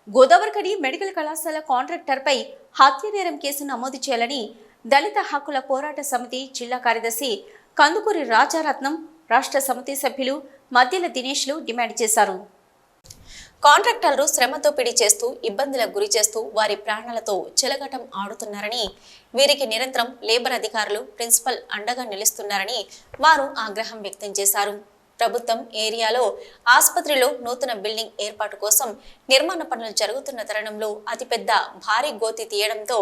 Godavarikhani medical కళాశాల కాంట్రాక్టర్పై హత్యానేరం case నమోదు చేయాలని దళిత హక్కుల పోరాట సమితి జిల్లా కార్యదర్శి కందుకూరి రాజారత్నం, రాష్ట్ర సమితి సభ్యులు మధ్యల దినేష్లు డిమాండ్ చేశారు. కాంట్రాక్టర్లు శ్రమతో పిడి చేస్తూ ఇబ్బందులకు గురి చేస్తూ వారి ప్రాణాలతో చెలగటం ఆడుతున్నారని, వీరికి నిరంతరం లేబర్ అధికారులు, ప్రిన్సిపల్ అండగా నిలుస్తున్నారని వారు ఆగ్రహం వ్యక్తం చేశారు. ప్రభుత్వం ఏరియాలో ఆసుపత్రిలో నూతన బిల్డింగ్ ఏర్పాటు కోసం నిర్మాణ పనులు జరుగుతున్న తరుణంలో అతిపెద్ద భారీ గోతి తీయడంతో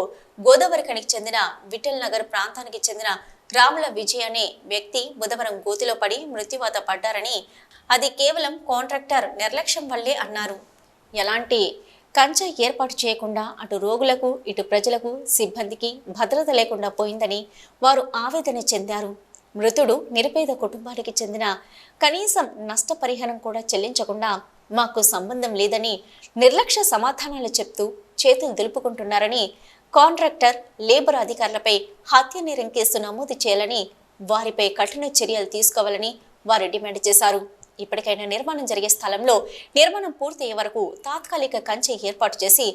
గోదావరికనికి చెందిన విఠల్ నగర్ ప్రాంతానికి చెందిన రాముల విజయ్ అనే వ్యక్తి బుధవారం గోతిలో పడి మృత్యువాత పడ్డారని, అది కేవలం కాంట్రాక్టర్ నిర్లక్ష్యం వల్లే అన్నారు. ఎలాంటి కంచె ఏర్పాటు చేయకుండా అటు రోగులకు, ఇటు ప్రజలకు, సిబ్బందికి భద్రత లేకుండా పోయిందని వారు ఆవేదన చెందారు. మృతుడు నిరుపేద కుటుంబానికి చెందిన కనీసం నష్టపరిహారం కూడా చెల్లించకుండా మాకు సంబంధం లేదని నిర్లక్ష్య సమాధానాలు చెప్తూ చేతులు దులుపుకుంటున్నారని, కాంట్రాక్టర్, లేబర్ అధికారులపై హత్యానేరం కేసు నమోదు చేయాలని, వారిపై కఠిన చర్యలు తీసుకోవాలని వారు డిమాండ్ చేశారు. ఇప్పటికైనా నిర్మాణం జరిగే స్థలంలో నిర్మాణం పూర్తయ్యే వరకు తాత్కాలిక కంచె ఏర్పాటు చేసి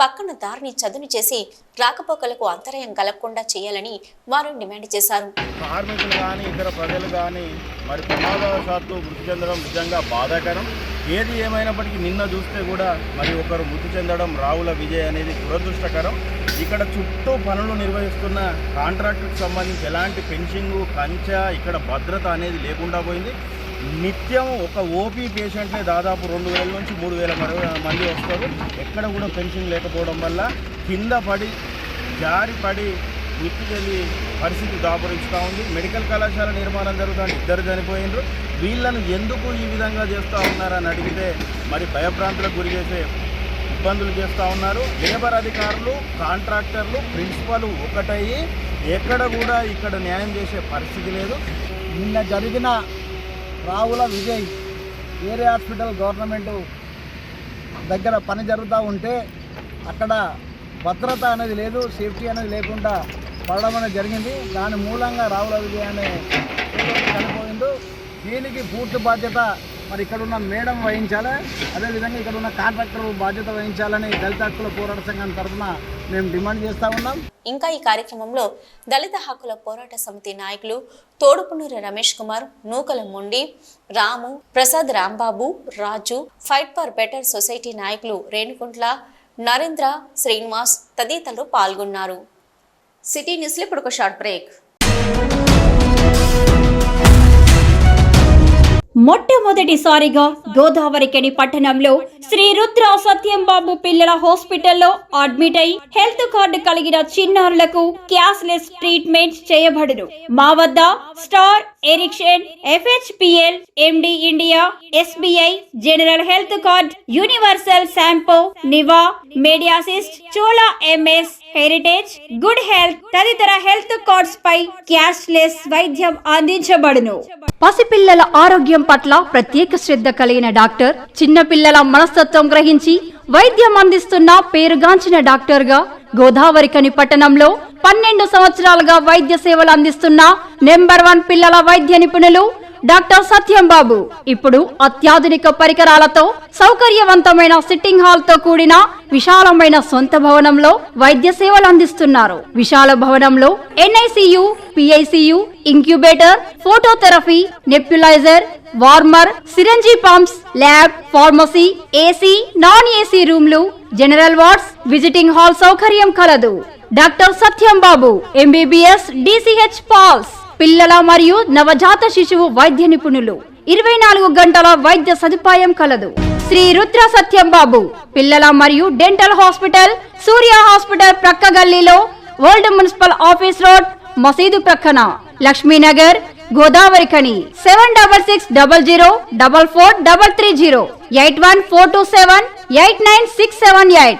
పక్కన దారిని చదును చేసి రాకపోకలకు అంతరాయం కలగకుండా చేయాలని వారు డిమాండ్ చేశారు. కార్మికులు కానీ ఇతర ప్రజలు కానీ మరి ప్రమాదవశాత్తు మృతి చెందడం నిజంగా బాధాకరం. ఏది ఏమైనప్పటికీ నిన్న చూస్తే కూడా మరి ఒకరు మృతి చెందడం రావుల విజయ్ అనేది దురదృష్టకరం. ఇక్కడ చుట్టూ పనులు నిర్వహిస్తున్న కాంట్రాక్టుకు సంబంధించి ఎలాంటి ఫెన్సింగ్, కంచె, ఇక్కడ భద్రత అనేది లేకుండా పోయింది. నిత్యం ఒక ఓపీ పేషెంట్లే దాదాపు 2000 నుంచి 3000 మంది వస్తారు. ఎక్కడ కూడా ఫెన్సింగ్ లేకపోవడం వల్ల కింద పడి జారిపడి మృతి చెంది పరిస్థితి దాపురిస్తూ ఉంది. మెడికల్ కళాశాల నిర్మాణం జరుగుతుంది, 2 చనిపోయినారు. వీళ్ళను ఎందుకు ఈ విధంగా చేస్తూ ఉన్నారని అడిగితే మరి భయభ్రాంతులకు గురి చేసే ఇబ్బందులు చేస్తూ ఉన్నారు. లేబర్ అధికారులు, కాంట్రాక్టర్లు, ప్రిన్సిపల్ ఒకటయ్యి ఎక్కడ కూడా ఇక్కడ న్యాయం చేసే పరిస్థితి లేదు. నిన్న జరిగిన Ravula Vijay area hospital government దగ్గర పని జరుగుతూ ఉంటే అక్కడ భద్రత అనేది లేదు, సేఫ్టీ అనేది లేకుండా పడడం అనేది జరిగింది. దాని మూలంగా రావుల విజయ్ అనే చనిపోయిండు. దీనికి పూర్తి బాధ్యత మరి ఇక్కడ ఉన్న మేడం వహించాలి, అదేవిధంగా ఇక్కడ ఉన్న కాంట్రాక్టర్ బాధ్యత వహించాలని దళిత హక్కుల పోరాట సంఘం తరఫున మేము డిమాండ్ చేస్తూ ఉన్నాం. ఇంకా ఈ కార్యక్రమంలో దళిత హక్కుల పోరాట సమితి నాయకులు తోడుపునూరి రమేష్ కుమార్, నూకల మొండి, రాము, ప్రసాద్, రాంబాబు, రాజు, ఫైట్ ఫర్ బెటర్ సొసైటీ నాయకులు రేణుకుంట్ల, నరేంద్ర, శ్రీనివాస్ తదితరులు పాల్గొన్నారు. సిటీ న్యూస్లో ఇప్పుడు ఒక షార్ట్ బ్రేక్. మొట్టమొదటిసారిగా గోదావరికని పట్టణంలో శ్రీ రుద్ర సత్యంబాబు పిల్లల హాస్పిటల్లో అడ్మిట్ అయి హెల్త్ కార్డు కలిగిన చిన్నారులకు క్యాష్లెస్ ట్రీట్మెంట్ చేయబడును. మా వద్ద స్టార్, ఎరిక్షన్, FHPL, MD India, SBI, general health card, universal Sompo, Niva, MediAssist, Chola MS, Heritage, good health తదితర హెల్త్ కార్డ్స్ పై క్యాష్లెస్ వైద్యం అందించబడును. పసిపిల్లల ఆరోగ్యం పట్ల ప్రత్యేక శ్రద్ధ కలిగిన డాక్టర్, చిన్నపిల్లల మనస్తత్వం గ్రహించి వైద్యం అందిస్తున్న పేరుగాంచిన డాక్టర్ గా గోదావరికని పట్టణంలో 12 సంవత్సరాలుగా వైద్య సేవలు అందిస్తున్న నెంబర్ 1 పిల్లల వైద్య నిపుణులు డాక్టర్ సత్యంబాబు ఇప్పుడు అత్యాధునిక పరికరాలతో సౌకర్యవంతమైన సిట్టింగ్ హాల్ తో కూడిన విశాలమైన సొంత భవనంలో వైద్య సేవలు అందిస్తున్నారు. విశాల భవనంలో NICU, PICU, incubator, phototherapy, nebuliser, warmer, syringe pumps, lab, pharmacy, AC, non AC రూమ్లు, జనరల్ వార్డ్స్, విజిటింగ్ హాల్ సౌకర్యం కలదు. Doctor Satyambabu MBBS, DCH PALS, పిల్లల మరియు నవజాత శిశువు వైద్య నిపుణులు, 24 గంటల వైద్య సదుపాయం కలదు. శ్రీ రుద్ర సత్యంబాబు పిల్లల మరియు డెంటల్ హాస్పిటల్, సూర్య హాస్పిటల్ ప్రక్క గల్లీలో, ఓల్డ్ మున్సిపల్ ఆఫీస్ రోడ్, మసీదు ప్రక్కన, లక్ష్మీనగర్, గోదావరికని. 7660044330 8142789678.